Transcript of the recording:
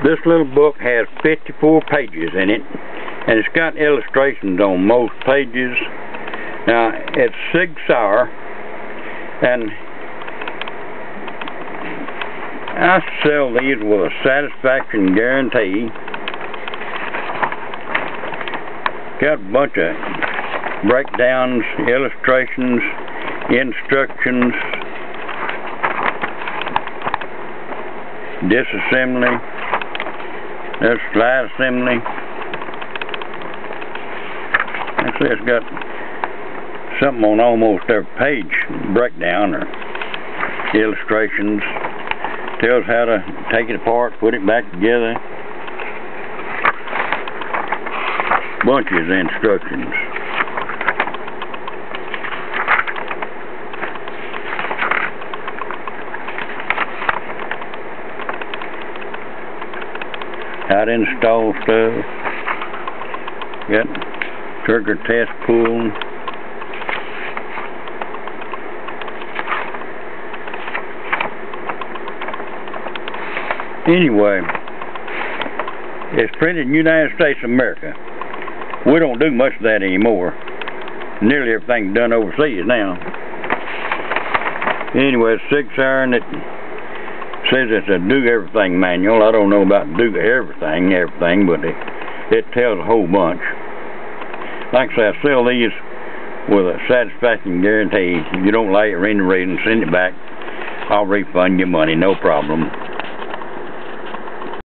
This little book has 54 pages in it, and it's got illustrations on most pages. Now, it's Sig Sauer, and I sell these with a satisfaction guarantee. Got a bunch of breakdowns, illustrations, instructions, disassembly, there's slide assembly. It's got something on almost every page, breakdown or illustrations, tells how to take it apart, put it back together, bunches of instructions. How to install stuff. Got trigger test pull. Anyway, it's printed in the United States of America. We don't do much of that anymore. Nearly everything's done overseas now. Anyway, it's Sig Sauer, and it says it's a do-everything manual. I don't know about do everything, but it tells a whole bunch. Like I say, I sell these with a satisfaction guarantee. If you don't like it for any reason, send it back. I'll refund your money, no problem.